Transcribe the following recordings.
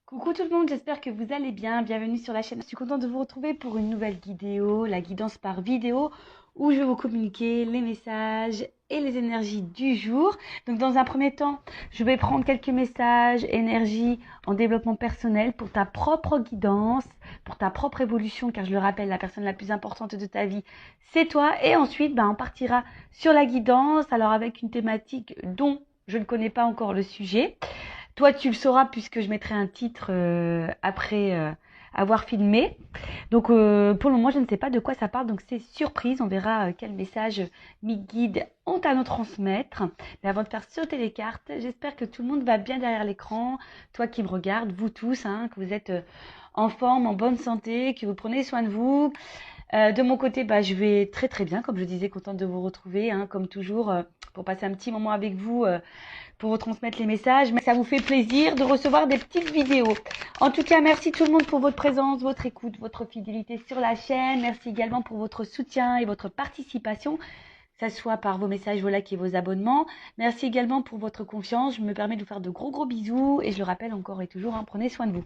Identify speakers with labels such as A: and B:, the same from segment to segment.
A: Coucou tout le monde, j'espère que vous allez bien. Bienvenue sur la chaîne. Je suis contente de vous retrouver pour une nouvelle vidéo, la guidance par vidéo, où je vais vous communiquer les messages et les énergies du jour. Donc dans un premier temps, je vais prendre quelques messages, énergie en développement personnel pour ta propre guidance, pour ta propre évolution, car je le rappelle, la personne la plus importante de ta vie, c'est toi. Et ensuite, on partira sur la guidance, alors avec une thématique dont je ne connais pas encore le sujet. Toi, tu le sauras puisque je mettrai un titre après avoir filmé. Donc, pour le moment, je ne sais pas de quoi ça parle. Donc, c'est surprise. On verra quel message mes guides ont à nous transmettre. Mais avant de faire sauter les cartes, j'espère que tout le monde va bien derrière l'écran. Toi qui me regardes, vous tous, que vous êtes en forme, en bonne santé, que vous prenez soin de vous. De mon côté, je vais très très bien. Comme je disais, contente de vous retrouver, comme toujours, pour passer un petit moment avec vous. Pour vous transmettre les messages, mais ça vous fait plaisir de recevoir des petites vidéos. En tout cas, merci tout le monde pour votre présence, votre écoute, votre fidélité sur la chaîne. Merci également pour votre soutien et votre participation, que ce soit par vos messages, vos likes et vos abonnements. Merci également pour votre confiance. Je me permets de vous faire de gros bisous et je le rappelle encore et toujours, prenez soin de vous.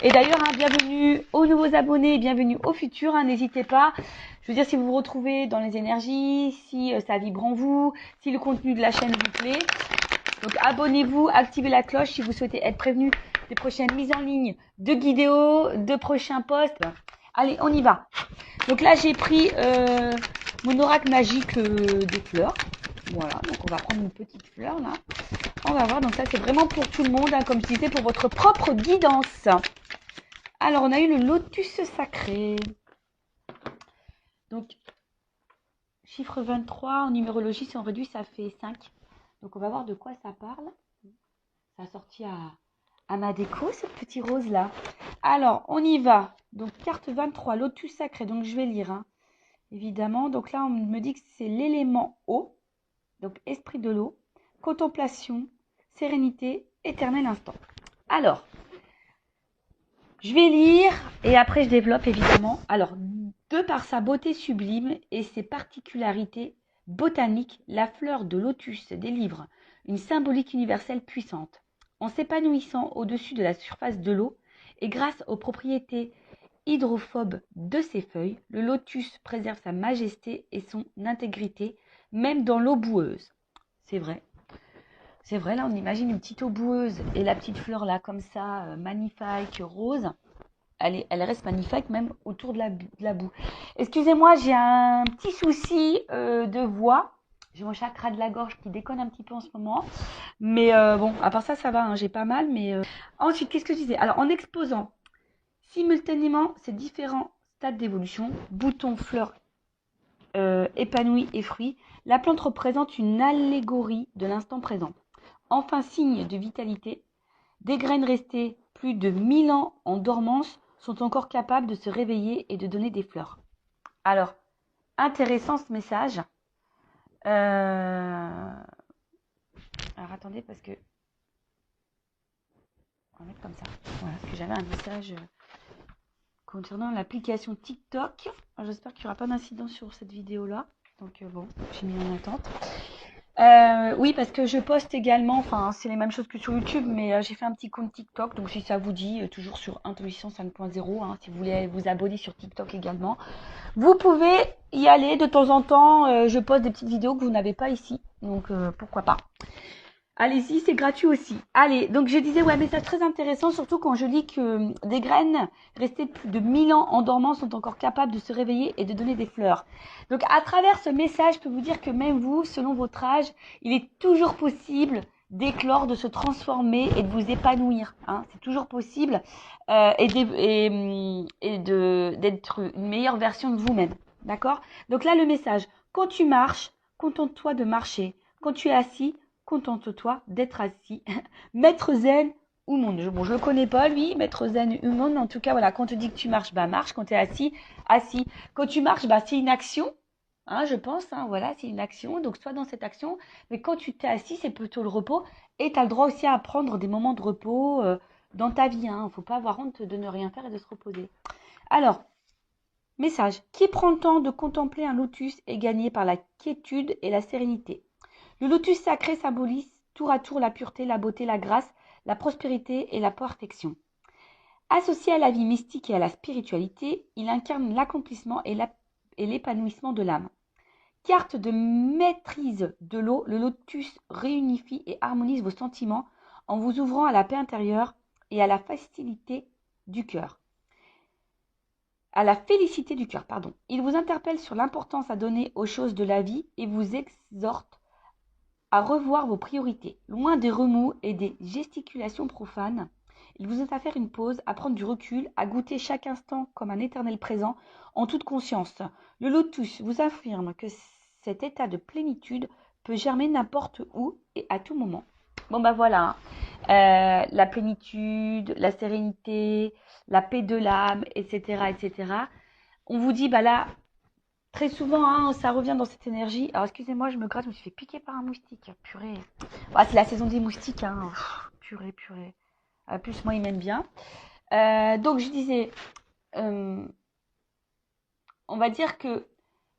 A: Et d'ailleurs, bienvenue aux nouveaux abonnés et bienvenue aux futurs. N'hésitez pas. Je veux dire, si vous vous retrouvez dans les énergies, si ça vibre en vous, si le contenu de la chaîne vous plaît. Donc abonnez-vous, activez la cloche si vous souhaitez être prévenu des prochaines mises en ligne de vidéos, de prochains posts. Allez, on y va. Donc là, j'ai pris mon oracle magique des fleurs. Voilà, donc on va prendre une petite fleur là. On va voir, donc ça c'est vraiment pour tout le monde, comme je disais, pour votre propre guidance. Alors, on a eu le lotus sacré. Donc, chiffre 23, en numérologie, si on réduit, ça fait 5. Donc, on va voir de quoi ça parle. Ça a sorti à ma déco, ce petit rose-là. Alors, on y va. Donc, carte 23, lotus sacré. Donc, je vais lire, évidemment. Donc là, on me dit que c'est l'élément eau. Donc, esprit de l'eau, contemplation, sérénité, éternel instant. Alors, je vais lire et après, je développe, évidemment. Alors, de par sa beauté sublime et ses particularités botaniques, la fleur de lotus délivre une symbolique universelle puissante. En s'épanouissant au-dessus de la surface de l'eau et grâce aux propriétés hydrophobes de ses feuilles, le lotus préserve sa majesté et son intégrité, même dans l'eau boueuse. C'est vrai. C'est vrai, là, on imagine une petite eau boueuse et la petite fleur là, comme ça, magnifique, rose. Elle reste magnifique même autour de la boue. Excusez-moi, j'ai un petit souci de voix. J'ai mon chakra de la gorge qui déconne un petit peu en ce moment. Mais bon, à part ça, ça va, j'ai pas mal. Mais ensuite, qu'est-ce que je disais? Alors, en exposant simultanément ces différents stades d'évolution, boutons, fleurs, épanouis et fruits, la plante représente une allégorie de l'instant présent. Enfin, signe de vitalité, des graines restées plus de 1000 ans en dormance sont encore capables de se réveiller et de donner des fleurs. Alors, intéressant ce message. Alors, attendez, parce que... On va mettre comme ça. Voilà, parce que j'avais un message concernant l'application TikTok. J'espère qu'il n'y aura pas d'incident sur cette vidéo-là. Donc, bon, j'ai mis en attente. Oui, parce que je poste également, c'est les mêmes choses que sur YouTube, mais j'ai fait un petit compte TikTok, donc si ça vous dit, toujours sur Intuition 5.0, si vous voulez vous abonner sur TikTok également, vous pouvez y aller de temps en temps. Je poste des petites vidéos que vous n'avez pas ici, donc pourquoi pas. Allez-y, c'est gratuit aussi. Allez, donc je disais, ouais, mais c'est très intéressant, surtout quand je lis que des graines restées plus de 1000 ans en dormant sont encore capables de se réveiller et de donner des fleurs. Donc à travers ce message, je peux vous dire que même vous, selon votre âge, il est toujours possible d'éclore, de se transformer et de vous épanouir. C'est toujours possible et d'être une meilleure version de vous-même. D'accord? Donc là, le message, quand tu marches, contente-toi de marcher. Quand tu es assis, contente-toi d'être assis. Maître zen ou monde. Bon, je le connais pas, lui, maître zen ou monde, mais en tout cas, voilà, quand on te dit que tu marches, marche. Quand tu es assis, assis. Quand tu marches, c'est une action, je pense, voilà, c'est une action. Donc, sois dans cette action. Mais quand tu t'es assis, c'est plutôt le repos. Et tu as le droit aussi à prendre des moments de repos dans ta vie. Il ne faut pas avoir honte de ne rien faire et de se reposer. Alors, message. Qui prend le temps de contempler un lotus est gagné par la quiétude et la sérénité. Le lotus sacré symbolise tour à tour la pureté, la beauté, la grâce, la prospérité et la perfection. Associé à la vie mystique et à la spiritualité, il incarne l'accomplissement et l'épanouissement de l'âme. Carte de maîtrise de l'eau, le lotus réunifie et harmonise vos sentiments en vous ouvrant à la paix intérieure et à la facilité du cœur. À la félicité du cœur, pardon. Il vous interpelle sur l'importance à donner aux choses de la vie et vous exhorte à revoir vos priorités. Loin des remous et des gesticulations profanes, il vous invite à faire une pause, à prendre du recul, à goûter chaque instant comme un éternel présent en toute conscience. Le lotus vous affirme que cet état de plénitude peut germer n'importe où et à tout moment. Bon bah voilà, la plénitude, la sérénité, la paix de l'âme, etc., etc. On vous dit, bah là, très souvent, hein, ça revient dans cette énergie. Alors excusez-moi, je me gratte, je me suis fait piquer par un moustique. Purée. Ah, c'est la saison des moustiques, hein. Purée, purée. Plus moi, il m'aime bien. Donc je disais, on va dire que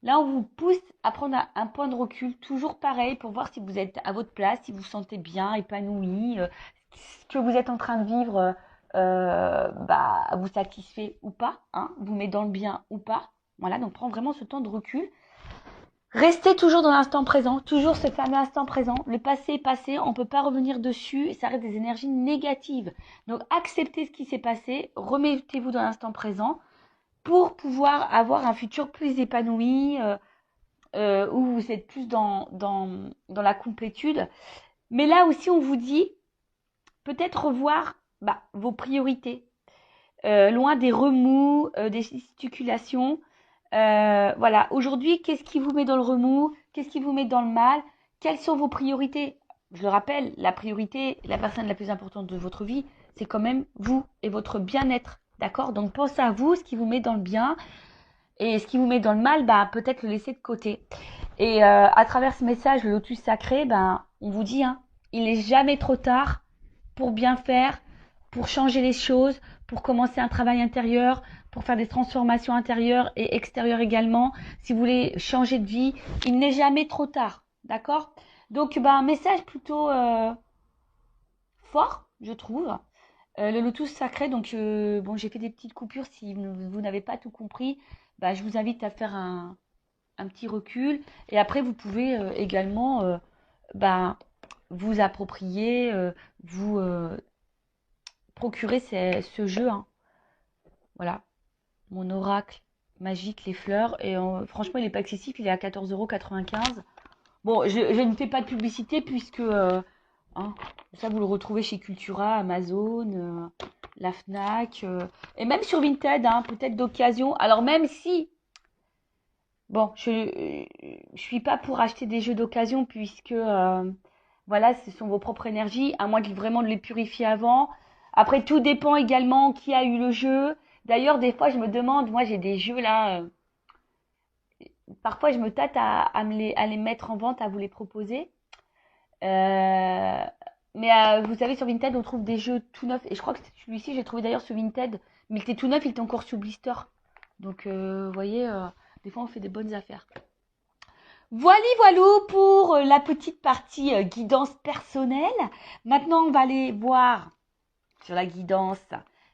A: là, on vous pousse à prendre un point de recul, toujours pareil, pour voir si vous êtes à votre place, si vous vous sentez bien, épanoui, ce que vous êtes en train de vivre vous satisfait ou pas, hein, vous met dans le bien ou pas. Voilà, donc prends vraiment ce temps de recul. Restez toujours dans l'instant présent, toujours ce fameux instant présent. Le passé est passé, on ne peut pas revenir dessus et ça reste des énergies négatives. Donc acceptez ce qui s'est passé, remettez-vous dans l'instant présent pour pouvoir avoir un futur plus épanoui, où vous êtes plus dans la complétude. Mais là aussi, on vous dit peut-être revoir vos priorités, loin des remous, des gesticulations. Voilà, aujourd'hui, qu'est-ce qui vous met dans le remous? Qu'est-ce qui vous met dans le mal? Quelles sont vos priorités? Je le rappelle, la priorité, la personne la plus importante de votre vie, c'est quand même vous et votre bien-être. D'accord? Donc pensez à vous, ce qui vous met dans le bien et ce qui vous met dans le mal, peut-être le laisser de côté. Et à travers ce message, le lotus sacré, on vous dit, hein, il n'est jamais trop tard pour bien faire, pour changer les choses, pour commencer un travail intérieur, pour faire des transformations intérieures et extérieures également. Si vous voulez changer de vie, il n'est jamais trop tard. D'accord? Donc, un message plutôt fort, je trouve. Le lotus sacré, donc j'ai fait des petites coupures. Si vous n'avez pas tout compris, je vous invite à faire un petit recul. Et après, vous pouvez également vous approprier, vous procurer ce jeu. Hein. Voilà, mon oracle magique, les fleurs. Et franchement, il n'est pas excessif, il est à 14,95 €. Bon, je ne fais pas de publicité puisque ça, vous le retrouvez chez Cultura, Amazon, la Fnac, et même sur Vinted, hein, peut-être d'occasion. Alors même si, bon, je suis pas pour acheter des jeux d'occasion puisque, voilà, ce sont vos propres énergies, à moins vraiment de les purifier avant. Après, tout dépend également qui a eu le jeu. D'ailleurs, des fois, je me demande, moi j'ai des jeux là, parfois je me tâte à les mettre en vente, à vous les proposer. Mais vous savez, sur Vinted, on trouve des jeux tout neufs. Et je crois que celui-ci, j'ai trouvé d'ailleurs sur Vinted. Mais il était tout neuf, il était encore sous blister. Donc, vous voyez, des fois, on fait des bonnes affaires. Voilou pour la petite partie guidance personnelle. Maintenant, on va aller voir sur la guidance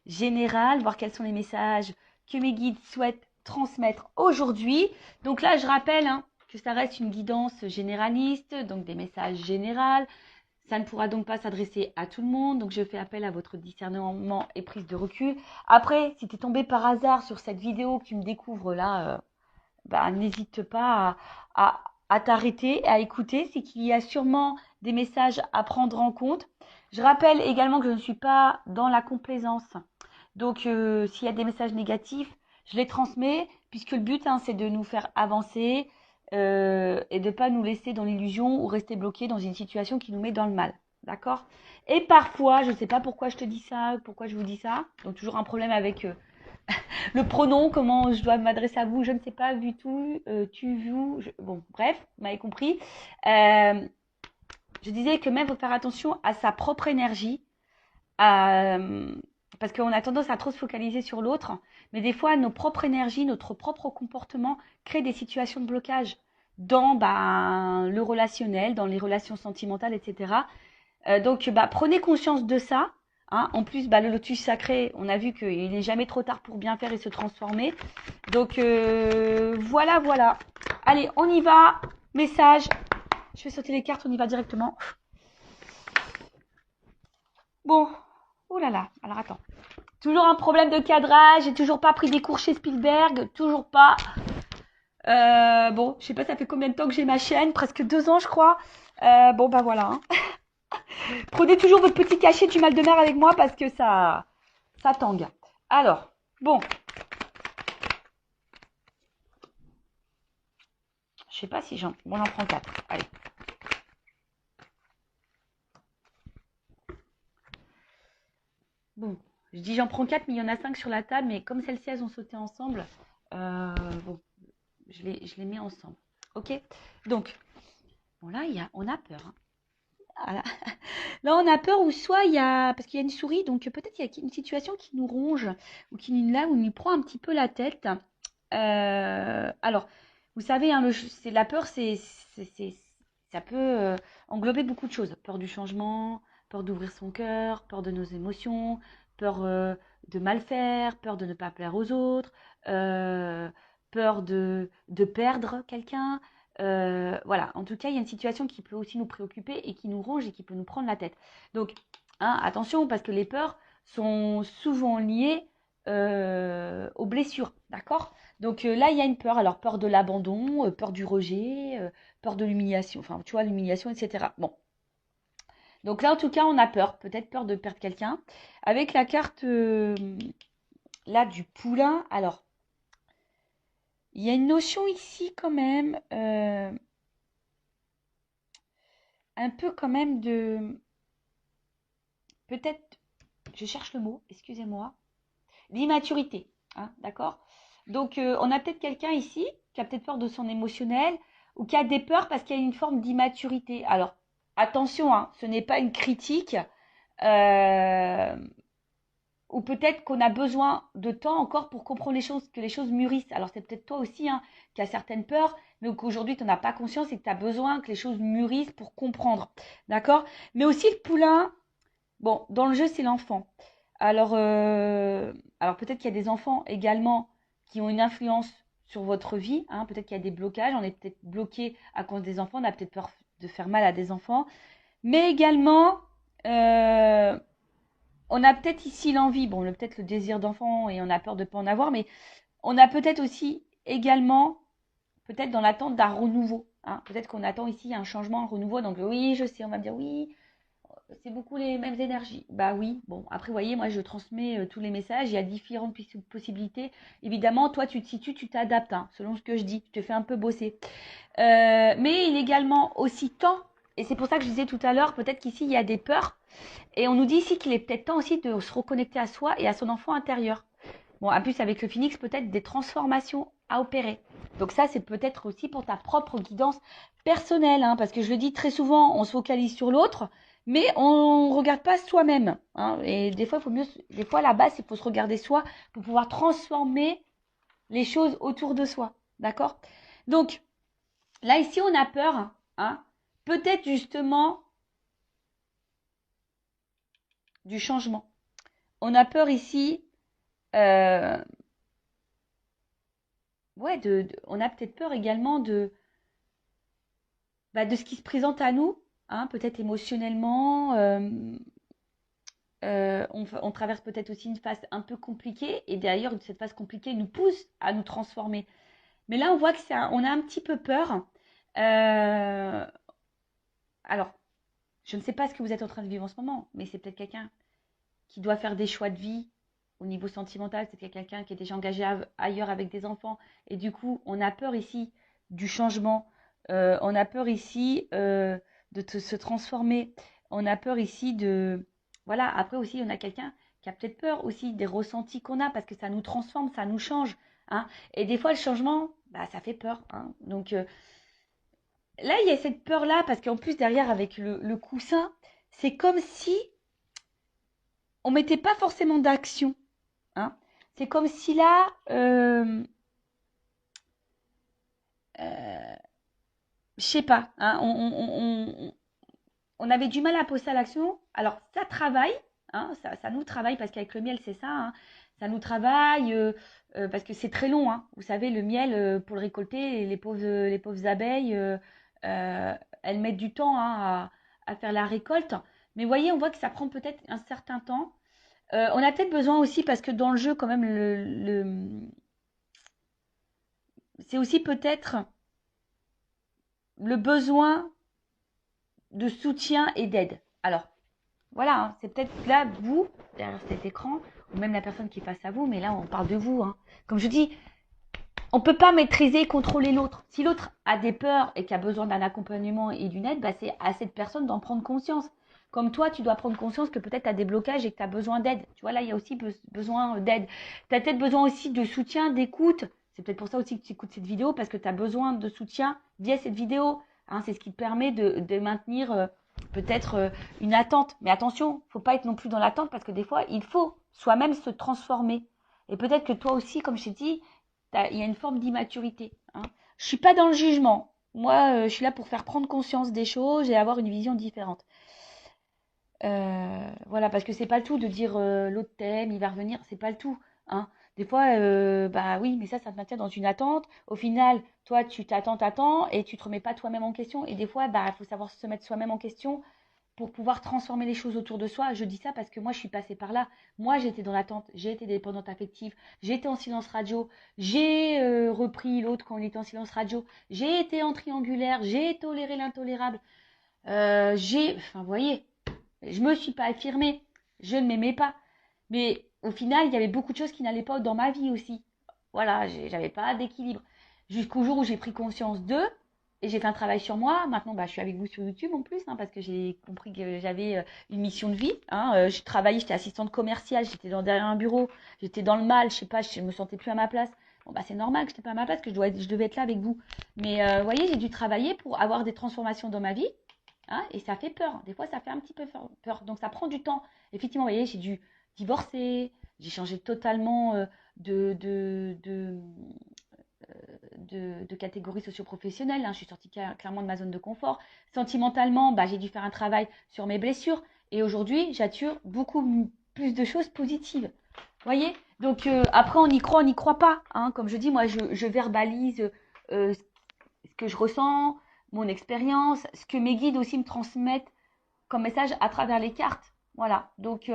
A: générale, voir quels sont les messages que mes guides souhaitent transmettre aujourd'hui. Donc là, je rappelle que ça reste une guidance généraliste, donc des messages généraux. Ça ne pourra donc pas s'adresser à tout le monde, donc je fais appel à votre discernement et prise de recul. Après, si tu es tombé par hasard sur cette vidéo que tu me découvres là, n'hésite pas à t'arrêter, à écouter. C'est qu'il y a sûrement des messages à prendre en compte. Je rappelle également que je ne suis pas dans la complaisance. Donc, s'il y a des messages négatifs, je les transmets, puisque le but, c'est de nous faire avancer et de ne pas nous laisser dans l'illusion ou rester bloqué dans une situation qui nous met dans le mal. D'accord? Et parfois, je ne sais pas pourquoi je te dis ça, pourquoi je vous dis ça. Donc, toujours un problème avec le pronom, comment je dois m'adresser à vous, je ne sais pas, vu tout, tu, vous. Bon, bref, vous m'avez compris. Je disais que même, il faut faire attention à sa propre énergie. Parce qu'on a tendance à trop se focaliser sur l'autre, mais des fois, nos propres énergies, notre propre comportement créent des situations de blocage dans le relationnel, dans les relations sentimentales, etc. Donc, prenez conscience de ça. Hein. En plus, bah, le lotus sacré, on a vu qu'il n'est jamais trop tard pour bien faire et se transformer. Donc, voilà, voilà. Allez, on y va. Message. Je vais sauter les cartes, on y va directement. Bon. Oh là là. Alors, attends. Toujours un problème de cadrage. J'ai toujours pas pris des cours chez Spielberg. Toujours pas. Bon, je sais pas, ça fait combien de temps que j'ai ma chaîne. Presque 2 ans, je crois. Bon, bah voilà. Hein. Prenez toujours votre petit cachet du mal de mer avec moi parce que ça tangue. Alors, bon. Je sais pas si j'en... Bon, j'en prends 4. Allez. Bon, je dis j'en prends 4, mais il y en a 5 sur la table. Mais comme celles-ci, elles ont sauté ensemble, bon, je les mets ensemble. Ok. Donc, bon là, on a peur. Hein. Voilà. Là, on a peur ou soit il y a... Parce qu'il y a une souris, donc peut-être il y a une situation qui nous ronge ou qui nous prend un petit peu la tête. Alors, vous savez, hein, la peur, ça peut englober beaucoup de choses. Peur du changement, peur d'ouvrir son cœur, peur de nos émotions, peur de mal faire, peur de ne pas plaire aux autres, peur de perdre quelqu'un. Voilà, en tout cas, il y a une situation qui peut aussi nous préoccuper et qui nous ronge et qui peut nous prendre la tête. Donc, hein, attention, parce que les peurs sont souvent liées aux blessures, d'accord? Donc là, il y a une peur. Alors, peur de l'abandon, peur du rejet, peur de l'humiliation. Enfin, tu vois, l'humiliation, etc. Bon. Donc là, en tout cas, on a peur. Peut-être peur de perdre quelqu'un. Avec la carte, là, du poulain. Alors, il y a une notion ici, quand même. Un peu, quand même, de... Peut-être... Je cherche le mot, excusez-moi. L'immaturité. Hein, d'accord? Donc, on a peut-être quelqu'un ici qui a peut-être peur de son émotionnel ou qui a des peurs parce qu'il y a une forme d'immaturité. Alors, attention, hein, ce n'est pas une critique ou peut-être qu'on a besoin de temps encore pour comprendre les choses, que les choses mûrissent. Alors, c'est peut-être toi aussi hein, qui as certaines peurs, mais qu'aujourd'hui, tu n'en as pas conscience et que tu as besoin que les choses mûrissent pour comprendre. D'accord? Mais aussi, le poulain, bon, dans le jeu, c'est l'enfant. Alors, alors peut-être qu'il y a des enfants également qui ont une influence sur votre vie. Hein. Peut-être qu'il y a des blocages. On est peut-être bloqué à cause des enfants. On a peut-être peur de faire mal à des enfants. Mais également, on a peut-être ici l'envie. Bon, peut-être le désir d'enfant et on a peur de ne pas en avoir. Mais on a peut-être aussi également, peut-être dans l'attente d'un renouveau. Hein. Peut-être qu'on attend ici un changement, un renouveau. Donc oui, je sais, on va me dire oui, c'est beaucoup les mêmes énergies. Bah oui, bon, après, vous voyez, moi, je transmets tous les messages. Il y a différentes possibilités. Évidemment, toi, tu te situes, tu t'adaptes, hein, selon ce que je dis. Je te fais un peu bosser. Mais il est également aussi temps, et c'est pour ça que je disais tout à l'heure, peut-être qu'ici, il y a des peurs. Et on nous dit ici qu'il est peut-être temps aussi de se reconnecter à soi et à son enfant intérieur. Bon, en plus, avec le phénix, peut-être des transformations à opérer. Donc ça, c'est peut-être aussi pour ta propre guidance personnelle, hein, parce que je le dis très souvent, on se focalise sur l'autre, mais on ne regarde pas soi-même. Hein, et des fois, des fois, à la base, il faut se regarder soi pour pouvoir transformer les choses autour de soi. D'accord? Donc, là, ici, on a peur. Hein, peut-être justement du changement. On a peur ici... ouais, on a peut-être peur également de ce qui se présente à nous, hein, peut-être émotionnellement. On traverse peut-être aussi une phase un peu compliquée et d'ailleurs cette phase compliquée nous pousse à nous transformer. Mais là, on voit que on a un petit peu peur. Alors, je ne sais pas ce que vous êtes en train de vivre en ce moment, mais c'est peut-être quelqu'un qui doit faire des choix de vie au niveau sentimental, c'est quelqu'un qui est déjà engagé ailleurs avec des enfants. Et du coup, on a peur ici du changement. On a peur ici se transformer. On a peur ici de... Voilà, après aussi, on a quelqu'un qui a peut-être peur aussi des ressentis qu'on a parce que ça nous transforme, ça nous change. Hein. Et des fois, le changement, bah, ça fait peur. Hein. Donc là, il y a cette peur-là parce qu'en plus, derrière, avec le coussin, c'est comme si on mettait pas forcément d'action. Hein. C'est comme si là, je sais pas, hein, on avait du mal à passer à l'action. Alors, ça travaille, hein, ça nous travaille, parce qu'avec le miel, c'est ça, hein, ça nous travaille, parce que c'est très long, hein. Vous savez, le miel, pour le récolter, les pauvres abeilles, elles mettent du temps, hein, à faire la récolte. Mais vous voyez, on voit que ça prend peut-être un certain temps. On a peut-être besoin aussi, parce que dans le jeu, quand même, c'est aussi peut-être le besoin de soutien et d'aide. Alors, voilà, hein, c'est peut-être là, vous, derrière cet écran, ou même la personne qui est face à vous, mais là, on parle de vous, hein. Comme je dis, on ne peut pas maîtriser et contrôler l'autre. Si l'autre a des peurs et qui a besoin d'un accompagnement et d'une aide, bah, c'est à cette personne d'en prendre conscience. Comme toi, tu dois prendre conscience que peut-être tu as des blocages et que tu as besoin d'aide. Tu vois, là, il y a aussi besoin d'aide. Tu as peut-être besoin aussi de soutien, d'écoute. C'est peut-être pour ça aussi que tu écoutes cette vidéo, parce que tu as besoin de soutien via cette vidéo. Hein, c'est ce qui te permet de maintenir peut-être une attente. Mais attention, il ne faut pas être non plus dans l'attente, parce que des fois, il faut soi-même se transformer. Et peut-être que toi aussi, comme je t'ai dit, il y a une forme d'immaturité. Hein. Je ne suis pas dans le jugement. Moi, je suis là pour faire prendre conscience des choses et avoir une vision différente. Voilà, parce que c'est pas le tout de dire l'autre t'aime, il va revenir, c'est pas le tout. Hein. Des fois, bah oui, mais ça te maintient dans une attente. Au final, toi, tu t'attends, et tu te remets pas toi-même en question. Et des fois, bah, il faut savoir se mettre soi-même en question pour pouvoir transformer les choses autour de soi. Je dis ça parce que moi, je suis passée par là. Moi, j'étais dans l'attente, j'ai été dépendante affective, j'étais en silence radio, j'ai repris l'autre quand on était en silence radio, j'ai été en triangulaire, j'ai toléré l'intolérable, enfin, vous voyez, je me suis pas affirmée, je ne m'aimais pas. Mais au final, il y avait beaucoup de choses qui n'allaient pas dans ma vie aussi. Voilà, j'avais pas d'équilibre. Jusqu'au jour où j'ai pris conscience d'eux, et j'ai fait un travail sur moi. Maintenant, bah, je suis avec vous sur YouTube en plus, hein, parce que j'ai compris que j'avais une mission de vie. Hein. Je travaillais, j'étais assistante commerciale, j'étais derrière un bureau, j'étais dans le mal, je sais pas, je me sentais plus à ma place. Bon, bah, c'est normal que je n'étais pas à ma place, que je devais être là avec vous. Mais vous voyez, j'ai dû travailler pour avoir des transformations dans ma vie. Hein, et ça fait peur. Des fois, ça fait un petit peu peur. Donc, ça prend du temps. Effectivement, vous voyez, j'ai dû divorcer, j'ai changé totalement de, de, de, de catégorie socio-professionnelle. Hein. Je suis sortie clairement de ma zone de confort. Sentimentalement, bah, j'ai dû faire un travail sur mes blessures. Et aujourd'hui, j'attire beaucoup plus de choses positives. Vous voyez? Donc, après, on n'y croit pas. Hein. Comme je dis, moi, je verbalise ce que je ressens, mon expérience, ce que mes guides aussi me transmettent comme message à travers les cartes. Voilà. Donc,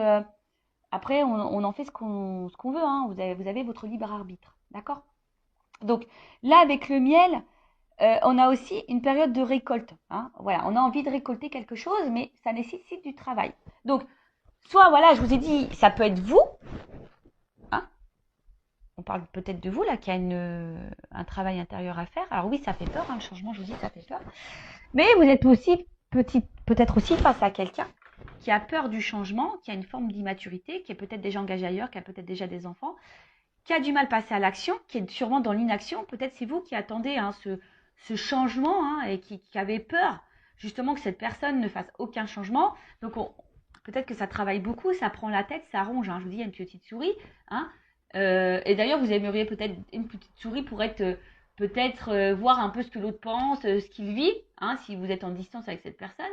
A: après, on en fait ce qu'on veut. Hein. Vous avez votre libre arbitre. D'accord? Donc, là, avec le miel, on a aussi une période de récolte. Hein. Voilà, on a envie de récolter quelque chose, mais ça nécessite du travail. Donc, soit, voilà, je vous ai dit, ça peut être vous. Hein. On parle peut-être de vous, là, qui a un travail intérieur à faire. Alors oui, ça fait peur, hein, le changement, je vous dis, ça fait peur. Mais vous êtes aussi peut-être aussi face à quelqu'un qui a peur du changement, qui a une forme d'immaturité, qui est peut-être déjà engagé ailleurs, qui a peut-être déjà des enfants, qui a du mal à passer à l'action, qui est sûrement dans l'inaction. Peut-être c'est vous qui attendez hein, ce changement hein, et qui avez peur justement que cette personne ne fasse aucun changement. Donc peut-être que ça travaille beaucoup, ça prend la tête, ça ronge. Hein. Je vous dis, il y a une petite souris. Hein. Et d'ailleurs, vous aimeriez peut-être une petite souris pour être peut-être voir un peu ce que l'autre pense, ce qu'il vit, hein, si vous êtes en distance avec cette personne.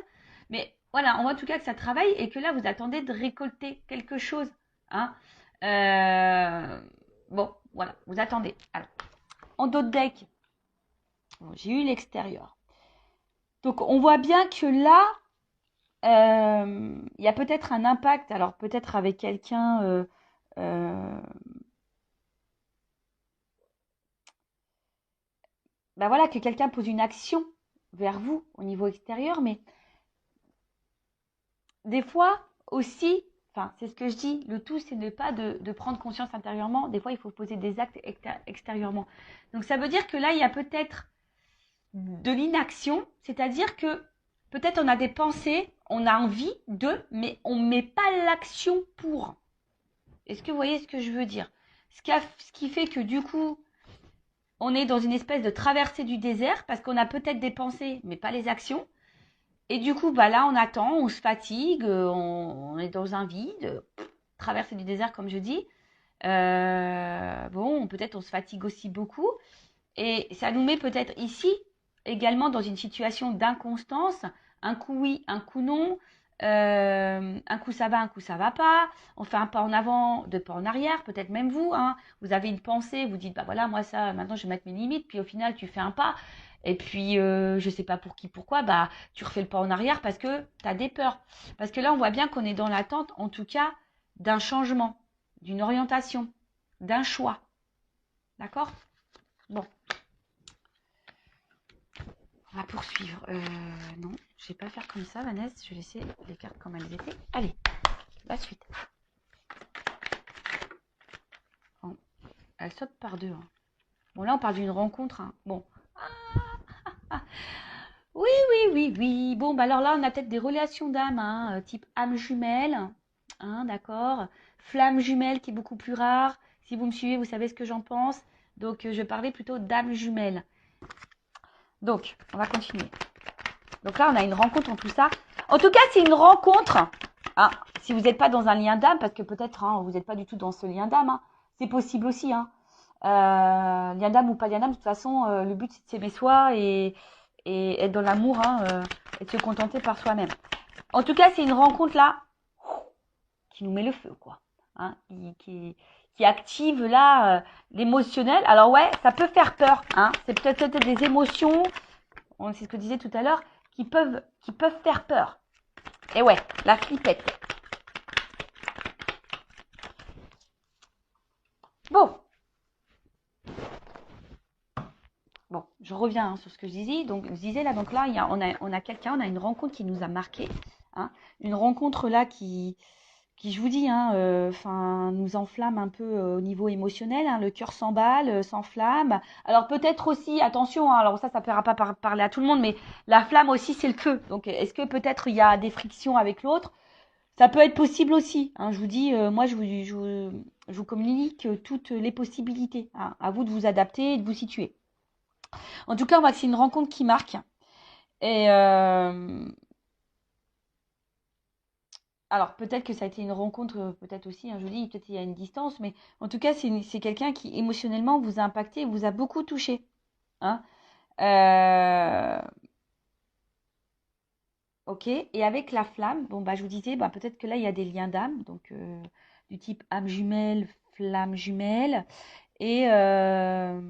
A: Mais voilà, on voit en tout cas que ça travaille et que là, vous attendez de récolter quelque chose. Hein. Bon, voilà, vous attendez. Alors, en dos de deck, bon, j'ai eu l'extérieur. Donc, on voit bien que là, il y a peut-être un impact, alors peut-être avec quelqu'un ben voilà, que quelqu'un pose une action vers vous au niveau extérieur, mais des fois aussi, enfin c'est ce que je dis, le tout c'est ne pas de prendre conscience intérieurement, des fois il faut poser des actes extérieurement. Donc ça veut dire que là il y a peut-être de l'inaction, c'est-à-dire que peut-être on a des pensées, on a envie de, mais on ne met pas l'action pour. Est-ce que vous voyez ce que je veux dire? Ce qui fait que du coup, on est dans une espèce de traversée du désert parce qu'on a peut-être des pensées, mais pas les actions. Et du coup, bah là, on attend, on se fatigue, on est dans un vide, traversée du désert, comme je dis. Bon, peut-être on se fatigue aussi beaucoup. Et ça nous met peut-être ici également dans une situation d'inconstance, un coup oui, un coup non. Un coup ça va, un coup ça va pas. On fait un pas en avant, deux pas en arrière. Peut-être même vous, hein, vous avez une pensée, vous dites bah voilà moi ça, maintenant je vais mettre mes limites. Puis au final tu fais un pas. Et puis je sais pas pour qui, pourquoi, bah tu refais le pas en arrière parce que tu as des peurs. Parce que là on voit bien qu'on est dans l'attente, en tout cas, d'un changement, d'une orientation, d'un choix. D'accord? Bon, on va poursuivre. Non, je vais pas faire comme ça, Vanessa. Je vais laisser les cartes comme elles étaient. Allez, la suite. Bon, elle saute par deux. Hein. Bon, là, on parle d'une rencontre. Hein. Bon. Ah, oui, oui, oui, oui. Bon, bah alors là, on a peut-être des relations d'âme, hein, type âme jumelle. Hein, d'accord. Flamme jumelle qui est beaucoup plus rare. Si vous me suivez, vous savez ce que j'en pense. Donc, je parlais plutôt d'âme jumelle. Donc, on va continuer. Donc là, on a une rencontre en tout ça. En tout cas, c'est une rencontre. Hein, si vous n'êtes pas dans un lien d'âme, parce que peut-être hein, vous n'êtes pas du tout dans ce lien d'âme, hein, c'est possible aussi. Hein. Lien d'âme ou pas lien d'âme, de toute façon, le but c'est de s'aimer soi et être dans l'amour hein, et de se contenter par soi-même. En tout cas, c'est une rencontre là qui nous met le feu, quoi. Hein, qui active là l'émotionnel. Alors ouais, ça peut faire peur. Hein, c'est peut-être des émotions, c'est ce que je disais tout à l'heure, qui peuvent faire peur. Et ouais, la flippette. Bon. Bon, je reviens hein, sur ce que je disais. Donc, je disais là, donc là, on a quelqu'un, on a une rencontre qui nous a marqué. Hein, une rencontre là qui je vous dis, hein, nous enflamme un peu au niveau émotionnel. Hein, le cœur s'emballe, s'enflamme. Alors peut-être aussi, attention, hein, alors ça ne plaira pas parler à tout le monde, mais la flamme aussi, c'est le feu. Donc, est-ce que peut-être il y a des frictions avec l'autre? Ça peut être possible aussi. Hein, je vous dis, moi, je vous communique toutes les possibilités. Hein, à vous de vous adapter et de vous situer. En tout cas, on voit que c'est une rencontre qui marque. Et alors, peut-être que ça a été une rencontre, peut-être aussi, hein, je dis, peut-être il y a une distance, mais en tout cas, c'est quelqu'un qui émotionnellement vous a impacté et vous a beaucoup touché. Hein. Ok, et avec la flamme, bon, bah, je vous disais, bah, peut-être que là, il y a des liens d'âme, donc du type âme jumelle, flamme jumelle. Et, euh,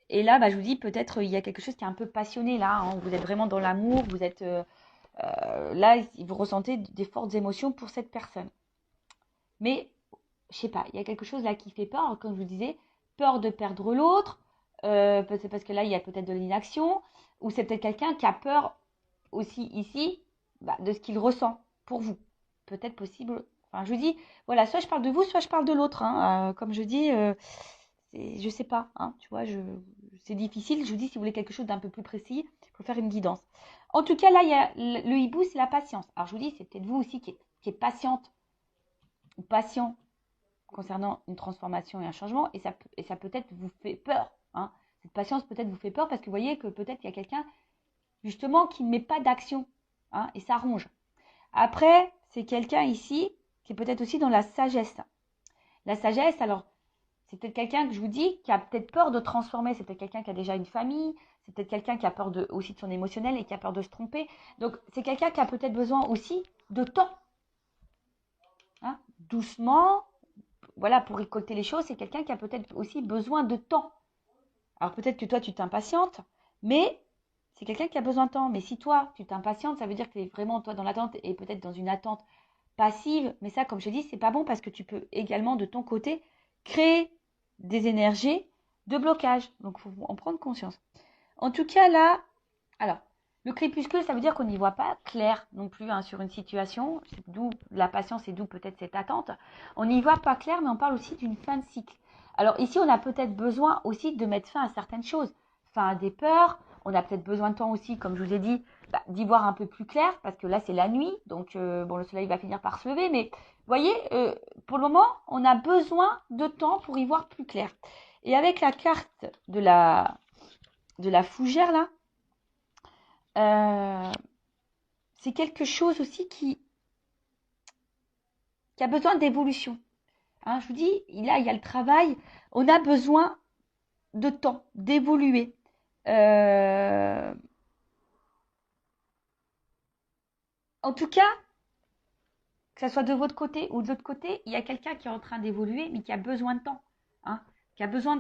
A: et là, bah, je vous dis, peut-être il y a quelque chose qui est un peu passionné là. Hein, vous êtes vraiment dans l'amour, vous êtes là, vous ressentez des fortes émotions pour cette personne. Mais, je sais pas, il y a quelque chose là qui fait peur. Comme je vous disais, peur de perdre l'autre. C'est parce que là, il y a peut-être de l'inaction. Ou c'est peut-être quelqu'un qui a peur aussi ici bah, de ce qu'il ressent pour vous. Peut-être possible. Enfin, je vous dis, voilà, soit je parle de vous, soit je parle de l'autre. Hein. Comme je dis, je sais pas. Hein, tu vois, c'est difficile. Je vous dis, si vous voulez quelque chose d'un peu plus précis, il faut faire une guidance. En tout cas, là, il y a le hibou, c'est la patience. Alors, je vous dis, c'est peut-être vous aussi qui est patiente ou patient concernant une transformation et un changement. Et ça peut-être vous fait peur. Hein. Cette patience peut-être vous fait peur parce que vous voyez que peut-être il y a quelqu'un justement qui ne met pas d'action. Hein, et ça ronge. Après, c'est quelqu'un ici qui est peut-être aussi dans la sagesse. La sagesse, alors, c'est peut-être quelqu'un que je vous dis qui a peut-être peur de transformer. C'est peut-être quelqu'un qui a déjà une famille. C'est peut-être quelqu'un qui a peur aussi de son émotionnel et qui a peur de se tromper. Donc, c'est quelqu'un qui a peut-être besoin aussi de temps. Hein, doucement, voilà, pour récolter les choses, c'est quelqu'un qui a peut-être aussi besoin de temps. Alors, peut-être que toi, tu t'impatientes, mais c'est quelqu'un qui a besoin de temps. Mais si toi, tu t'impatientes, ça veut dire que tu es vraiment, toi, dans l'attente et peut-être dans une attente passive. Mais ça, comme je dis, c'est pas bon parce que tu peux également, de ton côté, créer des énergies de blocage. Donc, il faut en prendre conscience. En tout cas, là, alors, le crépuscule, ça veut dire qu'on n'y voit pas clair non plus hein, sur une situation. C'est d'où la patience et d'où peut-être cette attente. On n'y voit pas clair, mais on parle aussi d'une fin de cycle. Alors ici, on a peut-être besoin aussi de mettre fin à certaines choses. Fin à des peurs. On a peut-être besoin de temps aussi, comme je vous ai dit, d'y voir un peu plus clair, parce que là, c'est la nuit. Donc, bon, le soleil va finir par se lever. Mais, vous voyez, pour le moment, on a besoin de temps pour y voir plus clair. Et avec la carte de la fougère, là, c'est quelque chose aussi qui a besoin d'évolution. Hein, je vous dis, là, il y a le travail. On a besoin de temps, d'évoluer. En tout cas, que ce soit de votre côté ou de l'autre côté, il y a quelqu'un qui est en train d'évoluer, mais qui a besoin de temps, hein, qui a besoin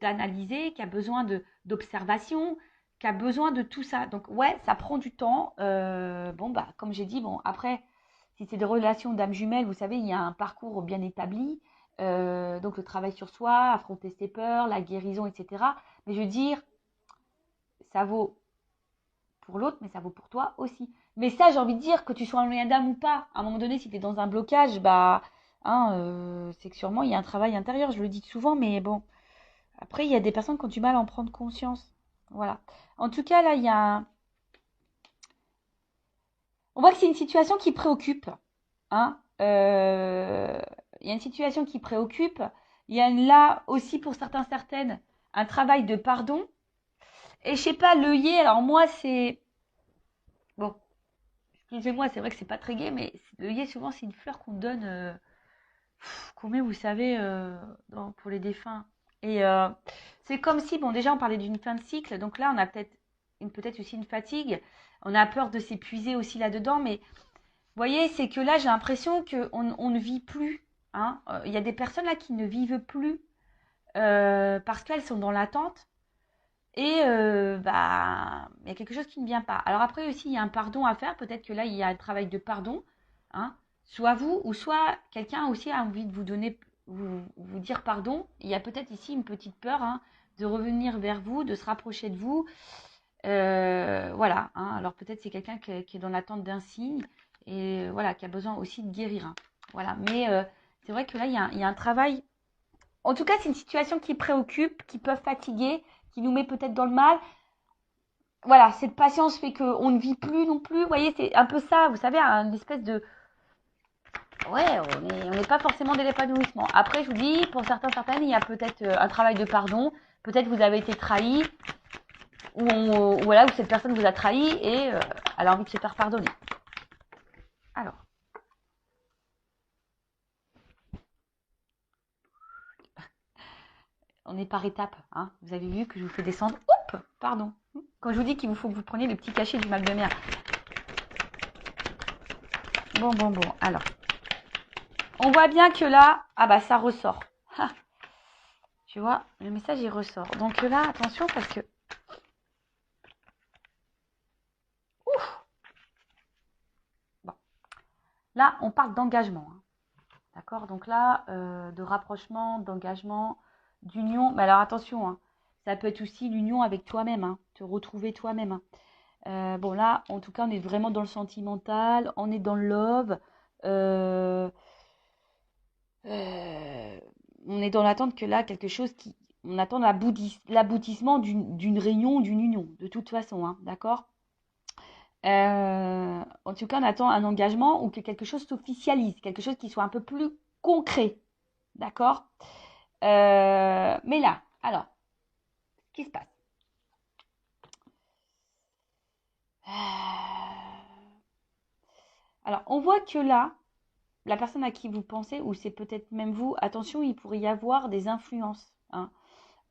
A: d'analyser, qui a besoin d'observation, qui a besoin de tout ça. Donc, ouais, ça prend du temps. Bon, bah, comme j'ai dit, bon, après, si c'est des relations d'âme jumelle, vous savez, il y a un parcours bien établi. Donc, le travail sur soi, affronter ses peurs, la guérison, etc. Mais je veux dire, ça vaut pour l'autre, mais ça vaut pour toi aussi. Mais ça, j'ai envie de dire que tu sois un lien d'âme ou pas, à un moment donné, si tu es dans un blocage, bah, hein, c'est que sûrement il y a un travail intérieur, je le dis souvent, mais bon. Après, il y a des personnes qui ont du mal à en prendre conscience. Voilà. En tout cas, là, on voit que c'est une situation qui préoccupe. Hein. Il y a une situation qui préoccupe. Il y a là aussi, pour certains, certaines, un travail de pardon. Et je sais pas, l'œillet, alors moi, c'est... Bon, excusez-moi, c'est vrai que c'est pas très gai, mais l'œillet, souvent, c'est une fleur qu'on donne, qu'on met, vous savez, pour les défunts. Et c'est comme si, bon, déjà, on parlait d'une fin de cycle, donc là, on a peut-être aussi une fatigue. On a peur de s'épuiser aussi là-dedans, mais vous voyez, c'est que là, j'ai l'impression qu'on ne vit plus. Hein. Il y a des personnes là qui ne vivent plus parce qu'elles sont dans l'attente. Et bah, il y a quelque chose qui ne vient pas. Alors après aussi, il y a un pardon à faire. Peut-être que là, il y a un travail de pardon. Hein. Soit vous, ou soit quelqu'un aussi a envie de vous donner, vous dire pardon. Il y a peut-être ici une petite peur, hein, de revenir vers vous, de se rapprocher de vous. Voilà. Hein. Alors peut-être c'est quelqu'un qui est dans l'attente d'un signe et voilà, qui a besoin aussi de guérir. Hein. Voilà. Mais c'est vrai que là, il y a un travail. En tout cas, c'est une situation qui préoccupe, qui peut fatiguer, qui nous met peut-être dans le mal. Voilà, cette patience fait qu'on ne vit plus non plus. Vous voyez, c'est un peu ça, vous savez, une espèce de... Ouais, on n'est pas forcément dans l'épanouissement. Après, je vous dis, pour certains, certaines, il y a peut-être un travail de pardon. Peut-être vous avez été trahi, voilà, où cette personne vous a trahi et elle a envie de se faire pardonner. Alors, on est par étapes. Hein. Vous avez vu que je vous fais descendre. Oups, pardon. Quand je vous dis qu'il vous faut que vous preniez le petit cachet du mal de mer. Bon. Alors, on voit bien que là, ah bah ça ressort. Ha. Tu vois, le message il ressort. Donc là, attention parce que... Ouf. Bon. Là, on parle d'engagement. Hein. D'accord. Donc là, de rapprochement, d'engagement, d'union. Mais alors attention, hein, ça peut être aussi l'union avec toi-même. Hein, te retrouver toi-même. Hein. Bon là, en tout cas, on est vraiment dans le sentimental. On est dans le love. Euh, euh, on est dans l'attente que là, quelque chose qui... On attend l'aboutissement d'une réunion, d'une union, de toute façon. Hein, d'accord. En tout cas, on attend un engagement ou que quelque chose s'officialise, quelque chose qui soit un peu plus concret. D'accord. Mais là, alors, qu'est-ce qui se passe? Alors, on voit que là, la personne à qui vous pensez, ou c'est peut-être même vous, attention, il pourrait y avoir des influences. Hein.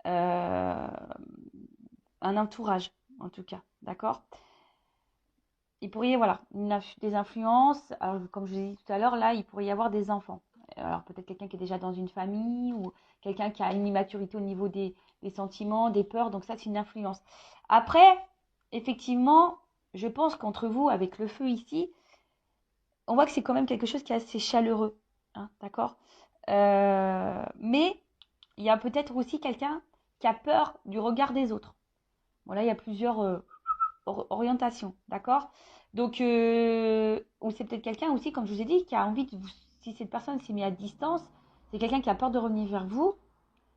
A: Euh, un entourage, en tout cas. D'accord. Il pourrait y avoir voilà, des influences. Alors, comme je vous ai dit tout à l'heure, là, il pourrait y avoir des enfants. Alors, peut-être quelqu'un qui est déjà dans une famille ou quelqu'un qui a une immaturité au niveau des sentiments, des peurs. Donc, ça, c'est une influence. Après, effectivement, je pense qu'entre vous, avec le feu ici, on voit que c'est quand même quelque chose qui est assez chaleureux. Hein, d'accord. Mais il y a peut-être aussi quelqu'un qui a peur du regard des autres. Bon, là, il y a plusieurs orientation, d'accord. Donc, ou c'est peut-être quelqu'un aussi, comme je vous ai dit, qui a envie de vous, si cette personne s'est mise à distance, c'est quelqu'un qui a peur de revenir vers vous,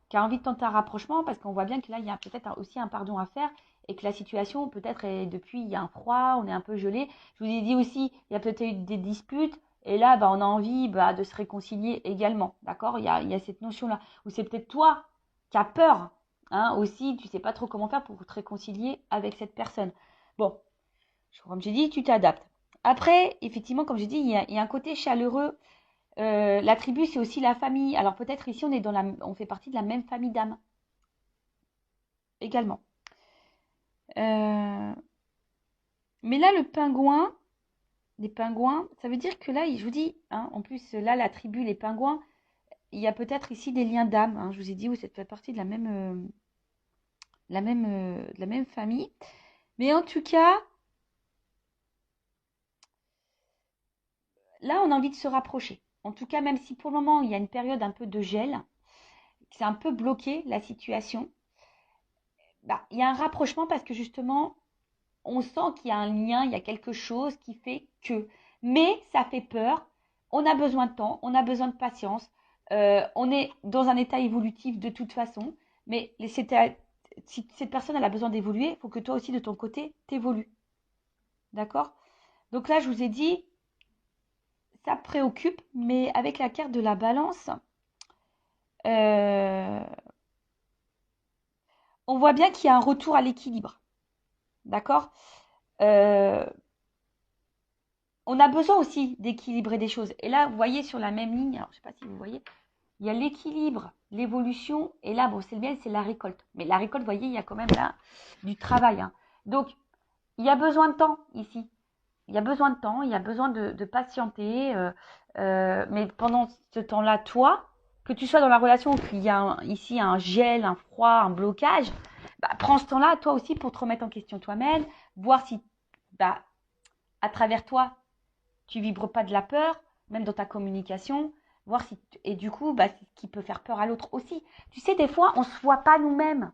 A: qui a envie de tenter un rapprochement, parce qu'on voit bien que là, il y a peut-être aussi un pardon à faire, et que la situation, peut-être, est depuis, il y a un froid, on est un peu gelé. Je vous ai dit aussi, il y a peut-être eu des disputes, et là, bah, on a envie de se réconcilier également, d'accord. Il y a cette notion-là, ou c'est peut-être toi qui as peur, hein, aussi, tu sais pas trop comment faire pour te réconcilier avec cette personne. Bon, comme j'ai dit, tu t'adaptes. Après, effectivement, comme j'ai dit, il y a un côté chaleureux. La tribu, c'est aussi la famille. Alors peut-être ici, on fait partie de la même famille d'âmes également. Euh, mais là, le pingouin, les pingouins, ça veut dire que là, je vous dis, hein, en plus, là, la tribu, les pingouins, il y a peut-être ici des liens d'âme. Hein, je vous ai dit, vous faites partie de de la même famille. Mais en tout cas, là, on a envie de se rapprocher. En tout cas, même si pour le moment, il y a une période un peu de gel, c'est un peu bloqué la situation, bah, il y a un rapprochement parce que justement, on sent qu'il y a un lien, il y a quelque chose qui fait que. Mais ça fait peur. On a besoin de temps, on a besoin de patience. On est dans un état évolutif de toute façon. Mais si cette personne elle a besoin d'évoluer, il faut que toi aussi de ton côté t'évolues. D'accord? Donc là, je vous ai dit, ça préoccupe, mais avec la carte de la balance, euh, on voit bien qu'il y a un retour à l'équilibre. D'accord? Euh, on a besoin aussi d'équilibrer des choses. Et là, vous voyez sur la même ligne, alors je ne sais pas si vous voyez, il y a l'équilibre, l'évolution, et là, bon, c'est le bien, c'est la récolte. Mais la récolte, vous voyez, il y a quand même là du travail. Hein. Donc, il y a besoin de temps ici. Il y a besoin de temps, il y a besoin de patienter. Mais pendant ce temps-là, toi, que tu sois dans la relation, qu'il y a ici un gel, un froid, un blocage, bah, prends ce temps-là, toi aussi, pour te remettre en question toi-même, voir si, bah, à travers toi, tu vibres pas de la peur, même dans ta communication, voir si et du coup, bah, ce qui peut faire peur à l'autre aussi. Tu sais, des fois, on se voit pas nous-mêmes.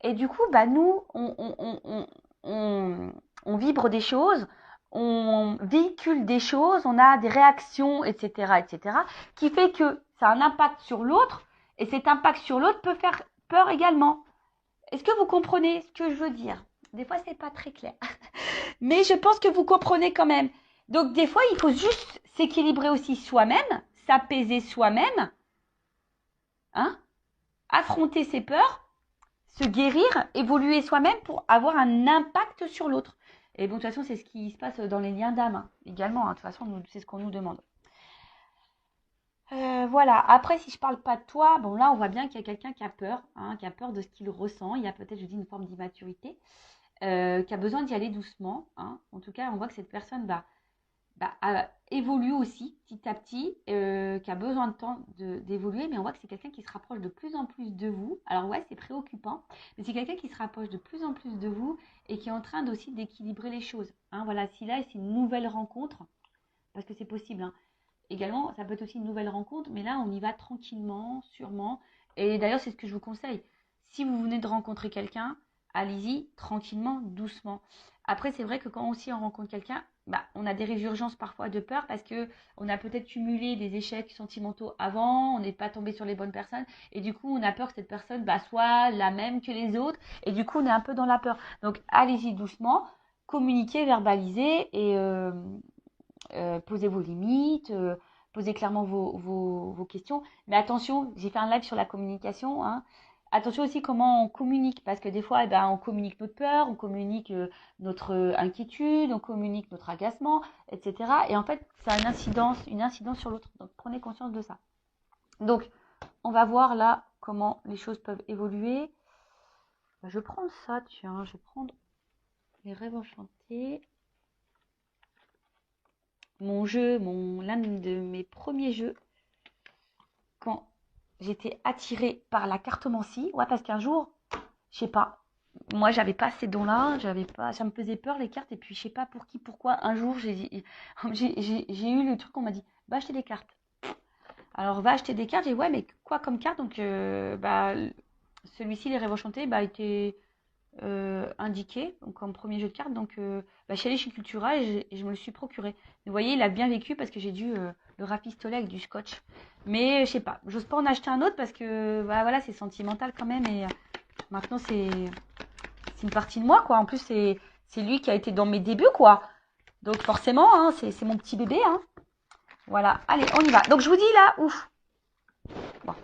A: Et du coup, bah, nous, on vibre des choses, on véhicule des choses, on a des réactions, etc., qui fait que ça a un impact sur l'autre, et cet impact sur l'autre peut faire peur également. Est-ce que vous comprenez ce que je veux dire? Des fois, c'est pas très clair. Mais je pense que vous comprenez quand même. Donc, des fois, il faut juste s'équilibrer aussi soi-même, s'apaiser soi-même, hein, affronter ses peurs, se guérir, évoluer soi-même pour avoir un impact sur l'autre. Et bon, de toute façon, c'est ce qui se passe dans les liens d'âme hein, également. Hein, de toute façon, c'est ce qu'on nous demande. Voilà. Après, si je parle pas de toi, bon là, on voit bien qu'il y a quelqu'un qui a peur, hein, qui a peur de ce qu'il ressent. Il y a peut-être, je dis, une forme d'immaturité, qui a besoin d'y aller doucement. Hein. En tout cas, on voit que cette personne, évolue aussi petit à petit, qui a besoin de temps d'évoluer, mais on voit que c'est quelqu'un qui se rapproche de plus en plus de vous. Alors ouais, c'est préoccupant, mais c'est quelqu'un qui se rapproche de plus en plus de vous et qui est en train aussi d'équilibrer les choses. Hein, voilà, si là c'est une nouvelle rencontre, parce que c'est possible. Hein. Également, ça peut être aussi une nouvelle rencontre, mais là on y va tranquillement, sûrement. Et d'ailleurs, c'est ce que je vous conseille. Si vous venez de rencontrer quelqu'un, allez-y tranquillement, doucement. Après, c'est vrai que quand aussi on rencontre quelqu'un, bah, on a des résurgences parfois de peur parce que on a peut-être cumulé des échecs sentimentaux avant, on n'est pas tombé sur les bonnes personnes et du coup on a peur que cette personne soit la même que les autres et du coup on est un peu dans la peur. Donc allez-y doucement, communiquez, verbalisez et posez vos limites, posez clairement vos questions. Mais attention, j'ai fait un live sur la communication. Hein. Attention aussi comment on communique, parce que des fois, on communique notre peur, on communique notre inquiétude, on communique notre agacement, etc. Et en fait, ça a une incidence sur l'autre. Donc, prenez conscience de ça. Donc, on va voir là comment les choses peuvent évoluer. Je vais prendre ça, tiens, je vais prendre les rêves enchantés. L'un de mes premiers jeux, quand j'étais attirée par la cartomancie, ouais, parce qu'un jour, je sais pas, moi j'avais pas ces dons-là, ça me faisait peur les cartes, et puis je sais pas pourquoi, un jour j'ai eu le truc, on m'a dit, va acheter des cartes. Alors va acheter des cartes, j'ai dit, ouais, mais quoi comme carte? Donc, celui-ci, les rêves enchantés, était indiqué donc comme premier jeu de cartes. Donc, je suis allée chez Cultura et je me le suis procuré. Vous voyez, il a bien vécu parce que j'ai dû le rafistoler avec du scotch. Mais je sais pas, j'ose pas en acheter un autre parce que voilà, c'est sentimental quand même. Et maintenant, c'est une partie de moi, quoi. En plus, c'est lui qui a été dans mes débuts, quoi. Donc, forcément, hein, c'est mon petit bébé. Hein. Voilà, allez, on y va. Donc, je vous dis là, ouf. Bon.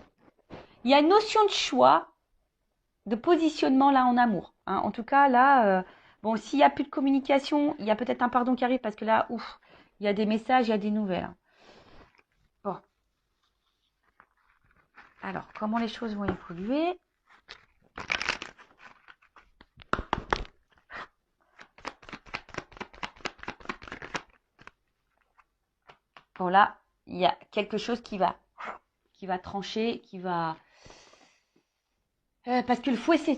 A: Il y a une notion de choix, de positionnement là en amour. Hein. En tout cas, là, bon, s'il n'y a plus de communication, il y a peut-être un pardon qui arrive parce que là, ouf, il y a des messages, il y a des nouvelles. Hein. Bon. Alors, comment les choses vont évoluer? là, il y a quelque chose qui va trancher, qui va... parce que le fouet, c'est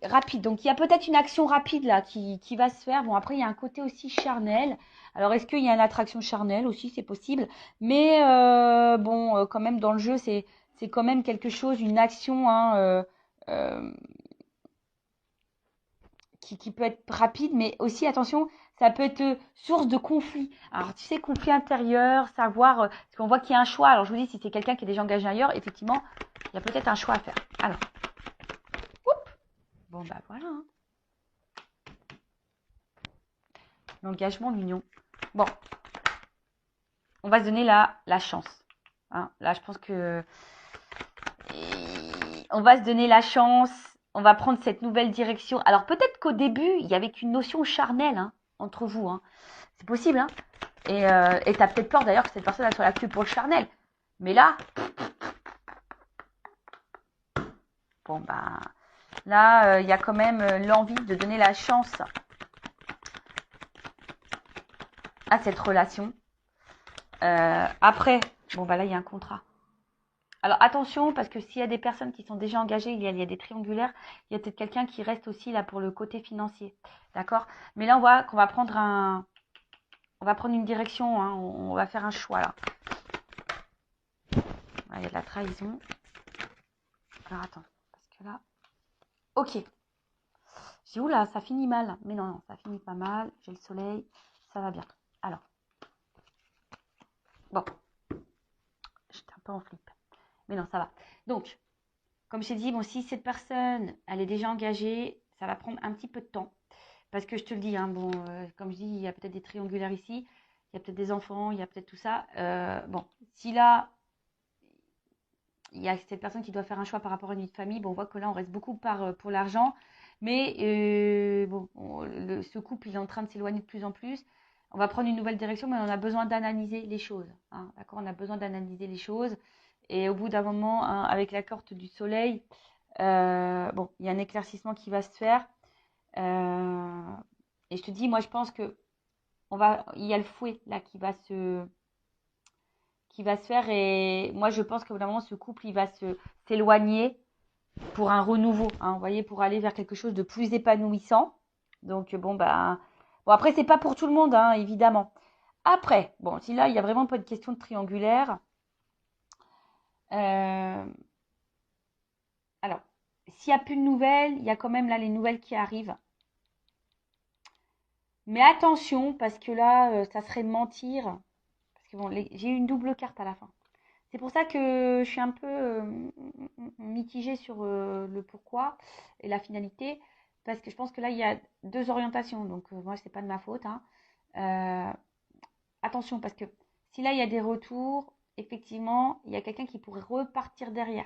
A: rapide. Donc, il y a peut-être une action rapide là qui va se faire. Bon, après, il y a un côté aussi charnel. Alors, est-ce qu'il y a une attraction charnelle aussi? C'est possible. Mais bon, quand même, dans le jeu, c'est quand même quelque chose, une action hein, euh, qui peut être rapide. Mais aussi, attention, ça peut être source de conflit. Alors, tu sais, conflit intérieur, savoir... parce qu'on voit qu'il y a un choix. Alors, je vous dis, si c'est quelqu'un qui est déjà engagé ailleurs, effectivement, il y a peut-être un choix à faire. Alors, bon, bah voilà. Hein. L'engagement, l'union. Bon, on va se donner la chance. Hein. Là, je pense que on va se donner la chance. On va prendre cette nouvelle direction. Alors, peut-être qu'au début, il y avait qu'une notion charnelle hein, entre vous. Hein. C'est possible. Hein. Et tu as peut-être peur d'ailleurs que cette personne elle soit là que pour le charnel. Mais là, bon, bah, là, il y a quand même l'envie de donner la chance à cette relation. Après, bon, bah là, il y a un contrat. Alors attention, parce que s'il y a des personnes qui sont déjà engagées, il y a des triangulaires, il y a peut-être quelqu'un qui reste aussi là pour le côté financier. D'accord? Mais là, on voit qu'on va prendre une direction, hein, on va faire un choix là. Ah, il y a de la trahison. Alors attends, parce que là... Ok. J'ai où là, ça finit mal. Mais non, ça finit pas mal. J'ai le soleil, ça va bien. Alors. Bon. J'étais un peu en flip. Mais non, ça va. Donc, comme j'ai dit, bon, si cette personne, elle est déjà engagée, ça va prendre un petit peu de temps. Parce que je te le dis, hein, bon, comme je dis, il y a peut-être des triangulaires ici, il y a peut-être des enfants, il y a peut-être tout ça. Bon, si là, il y a cette personne qui doit faire un choix par rapport à une vie de famille, bon, on voit que là, on reste beaucoup pour l'argent. Mais bon, ce couple, il est en train de s'éloigner de plus en plus. On va prendre une nouvelle direction, mais on a besoin d'analyser les choses. Hein, d'accord? On a besoin d'analyser les choses. Et au bout d'un moment, hein, avec la carte du soleil, bon, il y a un éclaircissement qui va se faire. Et je te dis, moi, je pense que il y a le fouet là qui va se faire. Et moi, je pense qu'au bout d'un moment, ce couple, il va s'éloigner pour un renouveau. Hein, vous voyez, pour aller vers quelque chose de plus épanouissant. Donc, bon, bah, bon, après, c'est pas pour tout le monde, hein, évidemment. Après, bon, si là, il n'y a vraiment pas de question de triangulaire. Alors, s'il n'y a plus de nouvelles, il y a quand même là les nouvelles qui arrivent. Mais attention, parce que là, ça serait mentir. Parce que bon, j'ai eu une double carte à la fin. C'est pour ça que je suis un peu mitigée sur le pourquoi et la finalité. Parce que je pense que là, il y a deux orientations. Donc, moi, c'est pas de ma faute. Hein. Attention, parce que si là, il y a des retours, effectivement, il y a quelqu'un qui pourrait repartir derrière.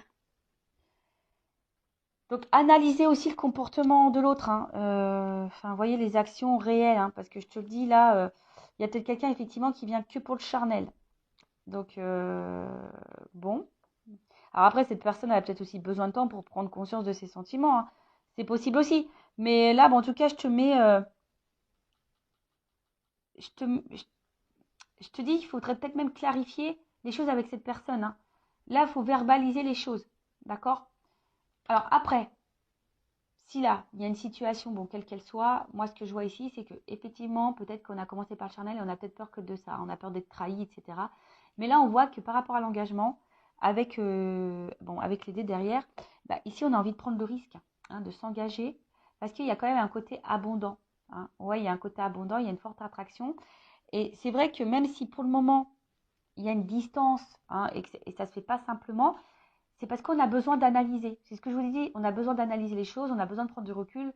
A: Donc, analysez aussi le comportement de l'autre. Hein. Enfin, voyez les actions réelles. Hein, parce que je te le dis, là, il y a peut-être quelqu'un, effectivement, qui vient que pour le charnel. Donc, bon. Alors après, cette personne a peut-être aussi besoin de temps pour prendre conscience de ses sentiments. Hein. C'est possible aussi. Mais là, bon, en tout cas, je te mets... je te dis, il faudrait peut-être même clarifier les choses avec cette personne. Hein. Là, il faut verbaliser les choses. D'accord? Alors après, si là, il y a une situation, bon, quelle qu'elle soit, moi, ce que je vois ici, c'est que effectivement, peut-être qu'on a commencé par le charnel et on a peut-être peur que de ça. On a peur d'être trahi, etc. Mais là, on voit que par rapport à l'engagement, avec, avec les dés derrière, bah, ici, on a envie de prendre le risque hein, de s'engager parce qu'il y a quand même un côté abondant. Hein. Ouais, il y a un côté abondant, il y a une forte attraction. Et c'est vrai que même si pour le moment, il y a une distance hein, et ça ne se fait pas simplement, c'est parce qu'on a besoin d'analyser. C'est ce que je vous ai dit, on a besoin d'analyser les choses, on a besoin de prendre du recul,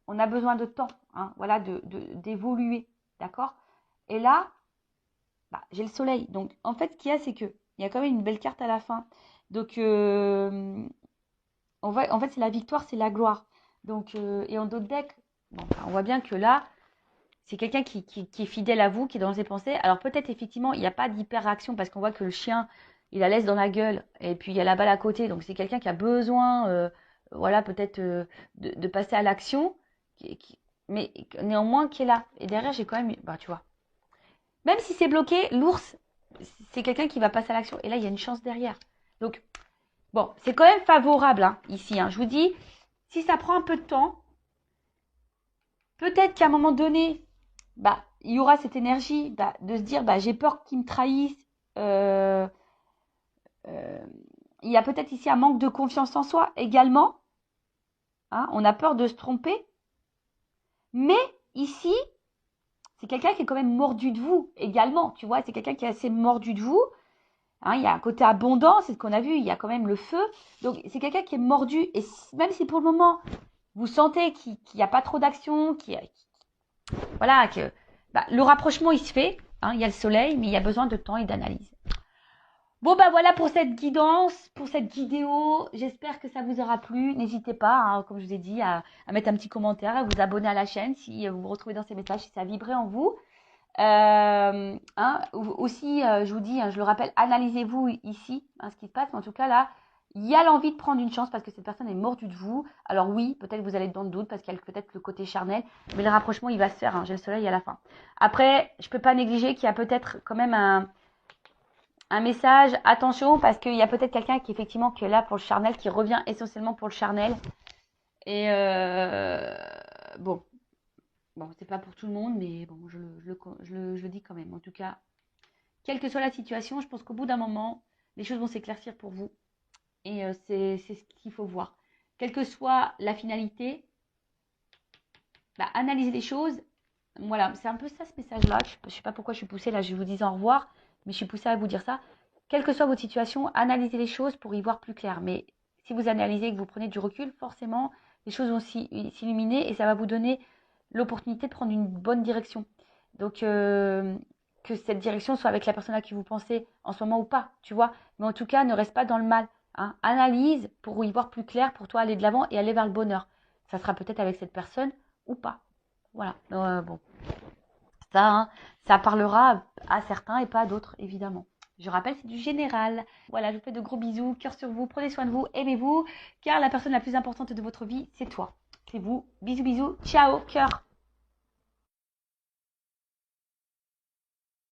A: on a besoin de temps, hein, voilà, d'évoluer, d'accord? Et là, bah, j'ai le soleil. Donc, en fait, ce qu'il y a, c'est qu'il y a quand même une belle carte à la fin. Donc, en fait, c'est la victoire, c'est la gloire. Donc, et en d'autres decks, bon, on voit bien que là, c'est quelqu'un qui est fidèle à vous, qui est dans ses pensées. Alors peut-être effectivement, il n'y a pas d'hyper-réaction parce qu'on voit que le chien, il la laisse dans la gueule et puis il y a la balle à côté. Donc c'est quelqu'un qui a besoin, voilà, peut-être de passer à l'action, mais néanmoins qui est là. Et derrière, j'ai quand même, bah tu vois, Même si c'est bloqué, l'ours, c'est quelqu'un qui va passer à l'action. Et là, il y a une chance derrière. Donc, bon, c'est quand même favorable hein, ici. Hein. Je vous dis, si ça prend un peu de temps, peut-être qu'à un moment donné, bah, il y aura cette énergie de se dire, j'ai peur qu'ils me trahissent. Il y a peut-être ici un manque de confiance en soi également. Hein, on a peur de se tromper. Mais ici, c'est quelqu'un qui est quand même mordu de vous également. Tu vois, c'est quelqu'un qui est assez mordu de vous. Hein, il y a un côté abondant, c'est ce qu'on a vu. Il y a quand même le feu. Donc, c'est quelqu'un qui est mordu. Et même si pour le moment, vous sentez qu'il n'y a pas trop d'action, voilà, que le rapprochement, il se fait. Hein, il y a le soleil, mais il y a besoin de temps et d'analyse. Bon, voilà pour cette guidance, pour cette vidéo. J'espère que ça vous aura plu. N'hésitez pas, hein, comme je vous ai dit, à mettre un petit commentaire, à vous abonner à la chaîne si vous vous retrouvez dans ces messages, si ça a vibré en vous. Aussi, je vous dis, hein, je le rappelle, analysez-vous ici, hein, ce qui se passe. Mais en tout cas, là, il y a l'envie de prendre une chance parce que cette personne est mordue de vous. Alors oui, peut-être vous allez être dans le doute parce qu'il y a peut-être le côté charnel. Mais le rapprochement, il va se faire. Hein, j'ai le soleil à la fin. Après, je ne peux pas négliger qu'il y a peut-être quand même un message, attention, parce qu'il y a peut-être quelqu'un qui effectivement qui est là pour le charnel, qui revient essentiellement pour le charnel. Et bon, c'est pas pour tout le monde, mais bon, je le dis quand même. En tout cas, quelle que soit la situation, je pense qu'au bout d'un moment, les choses vont s'éclaircir pour vous. Et c'est ce qu'il faut voir. Quelle que soit la finalité, analyser les choses. Voilà, c'est un peu ça ce message-là. Je ne sais pas pourquoi je suis poussée là, je vous dis au revoir, mais je suis poussée à vous dire ça. Quelle que soit votre situation, analysez les choses pour y voir plus clair. Mais si vous analysez et que vous prenez du recul, forcément, les choses vont s'illuminer et ça va vous donner l'opportunité de prendre une bonne direction. Donc, que cette direction soit avec la personne à qui vous pensez en ce moment ou pas, tu vois. Mais en tout cas, ne reste pas dans le mal. Hein. Analyse pour y voir plus clair, pour toi aller de l'avant et aller vers le bonheur. Ça sera peut-être avec cette personne ou pas. Voilà. Bon. Ça, hein, ça parlera à certains et pas à d'autres, évidemment. Je rappelle, c'est du général. Voilà, je vous fais de gros bisous, cœur sur vous, prenez soin de vous, aimez-vous, car la personne la plus importante de votre vie, c'est toi. C'est vous. Bisous, bisous, ciao, cœur.